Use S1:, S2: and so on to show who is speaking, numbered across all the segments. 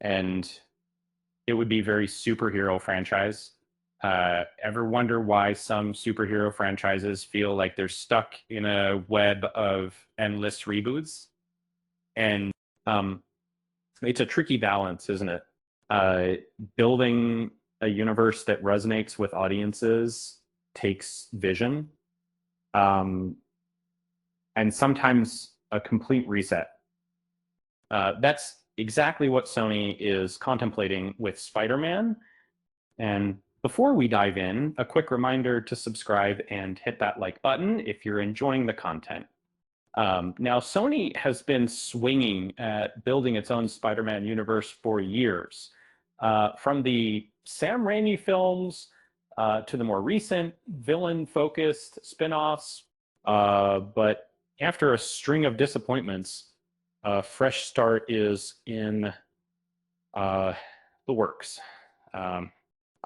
S1: and it would be very superhero franchise. Ever wonder why some superhero franchises feel like they're stuck in a web of endless reboots? And um, it's a tricky balance, isn't it? Uh, Building a universe that resonates with audiences takes vision, um, and sometimes a complete reset. That's exactly what Sony is contemplating with Spider-Man. And before we dive in, a quick reminder to subscribe and hit that like button if you're enjoying the content. Now, Sony has been swinging at building its own Spider-Man universe for years. From the Sam Raimi films to the more recent villain-focused spin-offs. But after a string of disappointments, a fresh start is in the works. Um,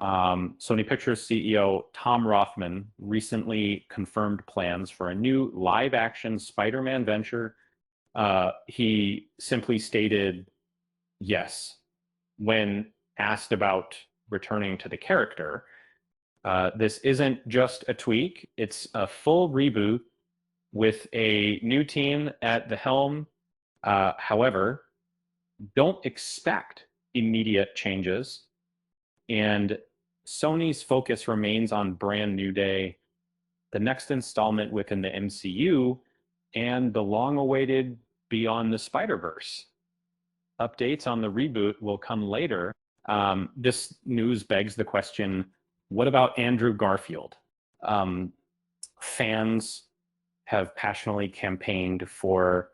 S1: Sony Pictures CEO Tom Rothman recently confirmed plans for a new live-action Spider-Man venture. He simply stated yes when asked about returning to the character. This isn't just a tweak, it's a full reboot with a new team at the helm. However, don't expect immediate changes. And Sony's focus remains on Brand New Day, the next installment within the MCU, and the long-awaited Beyond the Spider-Verse. Updates on the reboot will come later. This news begs the question, what about Andrew Garfield? Fans have passionately campaigned for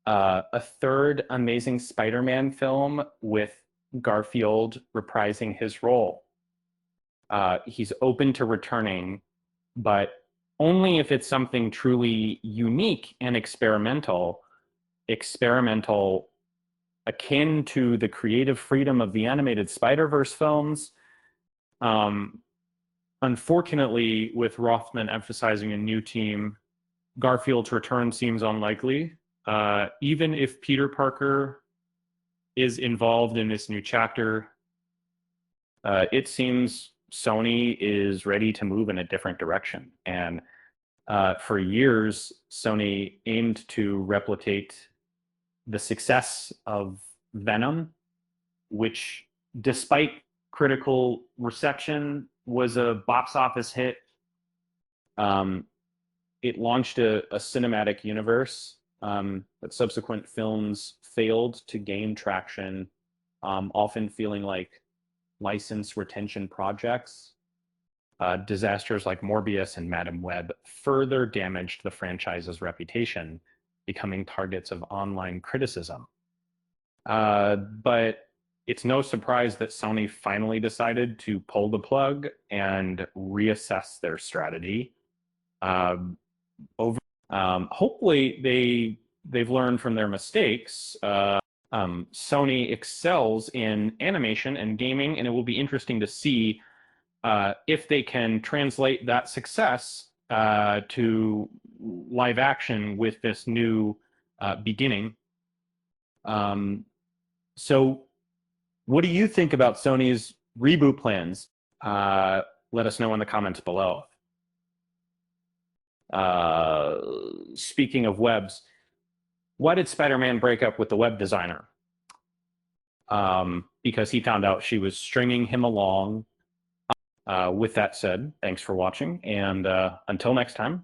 S1: a third Amazing Spider-Man film with Garfield reprising his role. He's open to returning, but only if it's something truly unique and experimental akin to the creative freedom of the animated Spider-Verse films. Unfortunately, with Rothman emphasizing a new team, Garfield's return seems unlikely. Even if Peter Parker is involved in this new chapter, it seems Sony is ready to move in a different direction. And for years, Sony aimed to replicate the success of Venom, which, despite critical reception, was a box office hit. It launched a cinematic universe, but subsequent films failed to gain traction, often feeling like license retention projects. Disasters like Morbius and Madam Web further damaged the franchise's reputation, becoming targets of online criticism. But it's no surprise that Sony finally decided to pull the plug and reassess their strategy. Hopefully they've learned from their mistakes. Sony excels in animation and gaming, and it will be interesting to see if they can translate that success to live action with this new beginning. So what do you think about Sony's reboot plans? Let us know in the comments below. Speaking of webs, why did Spider-Man break up with the web designer? Because he found out she was stringing him along. With that said, thanks for watching, and until next time,